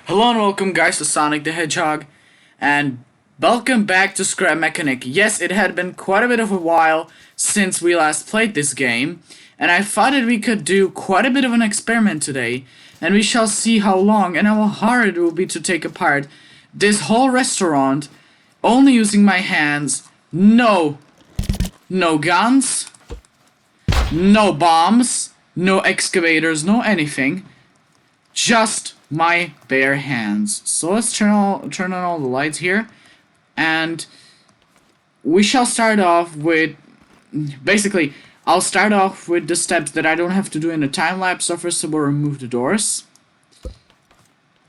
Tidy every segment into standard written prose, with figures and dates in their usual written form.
Hello and welcome guys to Sonic the Hedgehog, and welcome back to Scrap Mechanic. Yes, it had been quite a bit of a while since we last played this game, and I thought that we could do quite a bit of an experiment today, and we shall see how long and how hard it will be to take apart this whole restaurant, only using my hands. No guns, no bombs, no excavators, no anything. Just my bare hands. So let's turn on all the lights here, and we shall start off with basically. I'll start off with the steps that I don't have to do in a time lapse. So first of all, remove the doors,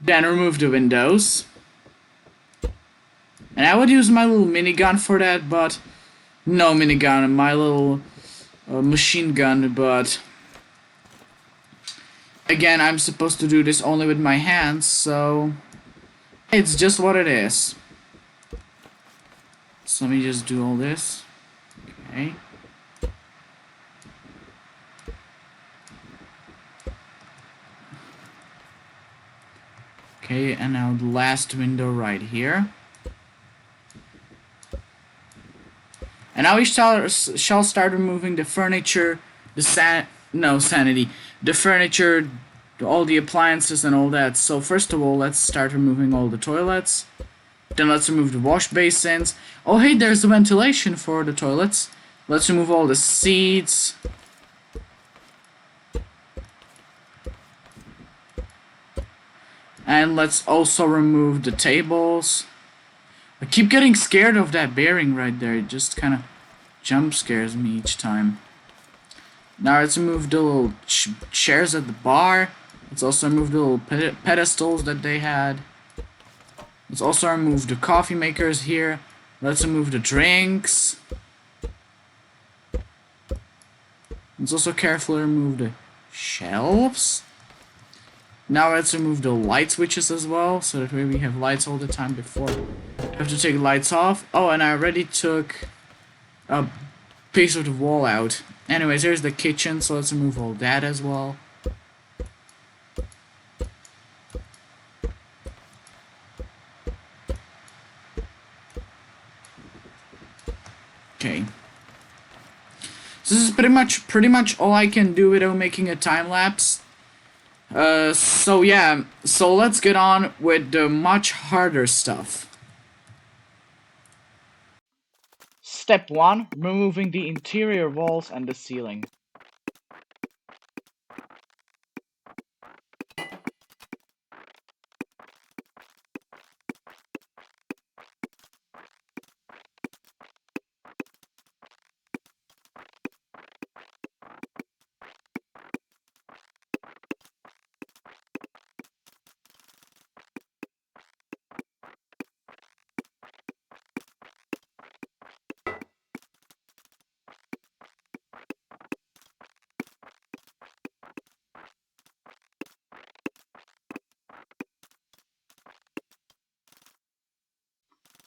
then remove the windows, and I would use my little minigun for that, but no minigun, my little machine gun. But again, I'm supposed to do this only with my hands, so it's just what it is. So let me just do all this. Okay. Okay, and now the last window right here. And now we shall start removing the furniture, the sanity, the furniture, all the appliances and all that. So first of all, let's start removing all the toilets. Then let's remove the wash basins. Oh hey, there's the ventilation for the toilets. Let's remove all the seats. And let's also remove the tables. I keep getting scared of that bearing right there. It just kind of jump scares me each time. Now let's remove the little chairs at the bar. Let's also remove the little pedestals that they had. Let's also remove the coffee makers here. Let's remove the drinks. Let's also carefully remove the shelves. Now let's remove the light switches as well, so that way we have lights all the time before we have to take lights off. Oh, and I already took a piece of the wall out. Anyways, here's the kitchen, so let's remove all that as well. Okay. So this is pretty much all I can do without making a time lapse. So yeah, so let's get on with the much harder stuff. Step 1, removing the interior walls and the ceiling.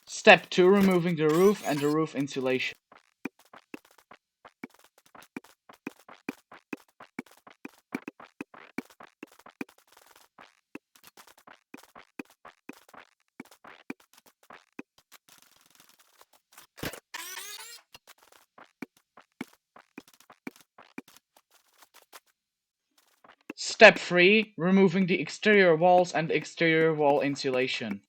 Step 2, removing the roof and the roof insulation. Step 3, removing the exterior walls and exterior wall insulation.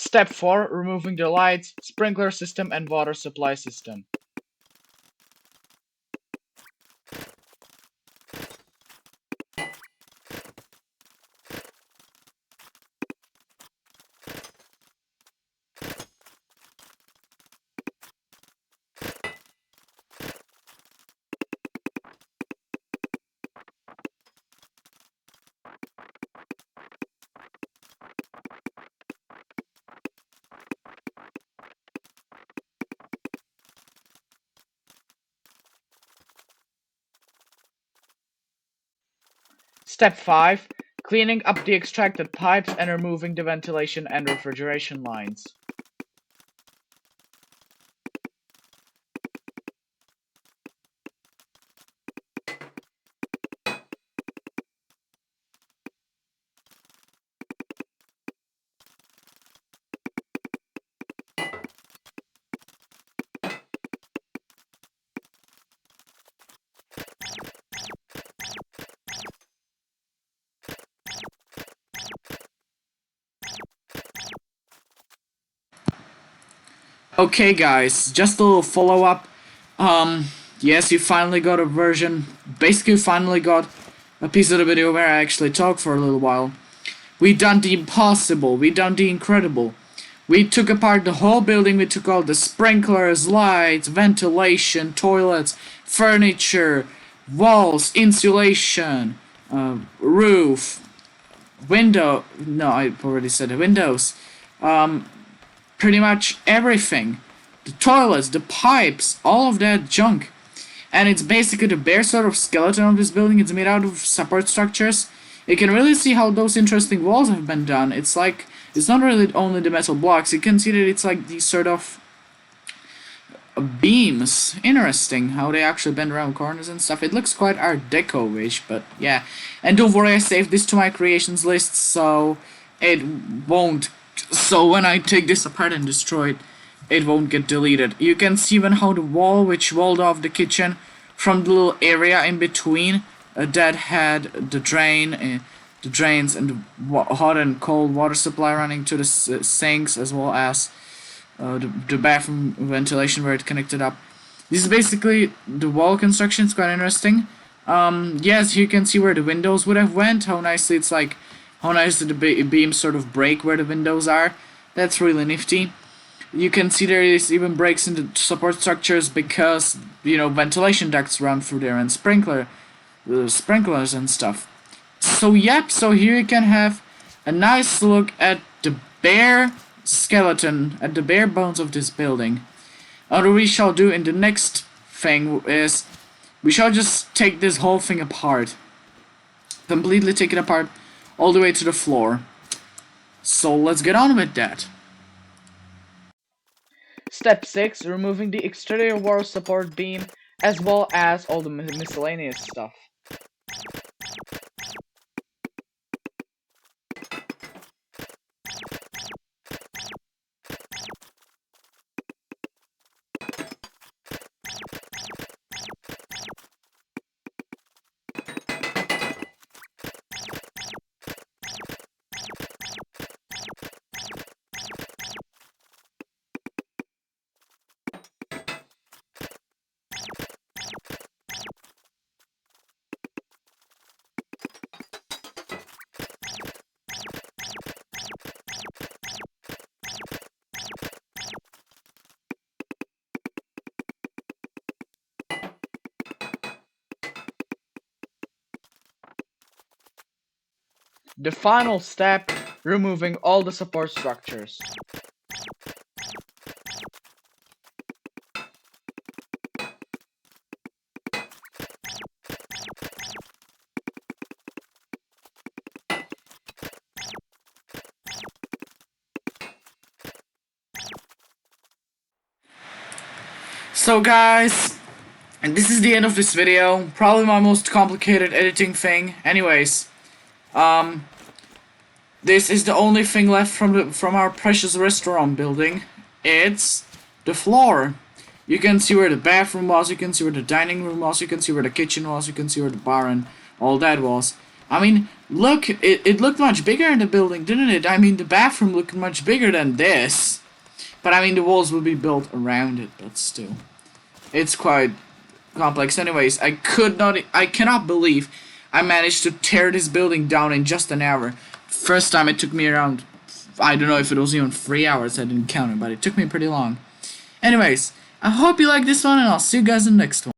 Step 4. Removing the lights, sprinkler system, and water supply system. Step 5. Cleaning up the extracted pipes and removing the ventilation and refrigeration lines. Okay, guys, just a little follow up. Yes, you finally got a version. Basically, finally got a piece of the video where I actually talk for a little while. We done the impossible. We done the incredible. We took apart the whole building. We took all the sprinklers, lights, ventilation, toilets, furniture, walls, insulation, roof, window. No, I already said the windows. Pretty much everything. The toilets, the pipes, all of that junk. And it's basically the bare sort of skeleton of this building. It's made out of support structures. You can really see how those interesting walls have been done. It's like, it's not really only the metal blocks. You can see that it's like these sort of beams. Interesting how they actually bend around corners and stuff. It looks quite Art Deco-ish, but yeah. And don't worry, I saved this to my creations list, so it won't. So when I take this apart and destroy it, it won't get deleted. You can see even how the wall, which walled off the kitchen from the little area in between, that had the the drains and the hot and cold water supply running to the sinks, as well as the bathroom ventilation where it connected up. This is basically the wall construction. It's quite interesting. Yes, you can see where the windows would have went. How nicely it's like, how nice the beams sort of break where the windows are. That's really nifty. You can see there is even breaks in the support structures because, you know, ventilation ducts run through there and sprinklers and stuff. So yep, so here you can have a nice look at the bare skeleton, at the bare bones of this building. What we shall do in the next thing is we shall just take this whole thing apart. Completely take it apart all the way to the floor. So let's get on with that. Step 6. Removing the exterior wall support beam as well as all the miscellaneous stuff. The final step, removing all the support structures. So guys, and this is the end of this video. Probably my most complicated editing thing. Anyways, this is the only thing left from our precious restaurant building. It's the floor. You can see where the bathroom was, you can see where the dining room was, you can see where the kitchen was, you can see where the bar and all that was. I mean, Look, it looked much bigger in the building, didn't it? I mean, the bathroom looked much bigger than this. But I mean, the walls will be built around it, but still. It's quite complex. Anyways, I cannot believe I managed to tear this building down in just an hour. First time it took me around, I don't know if it was even 3 hours, I didn't count it, but it took me pretty long. Anyways, I hope you like this one, and I'll see you guys in the next one.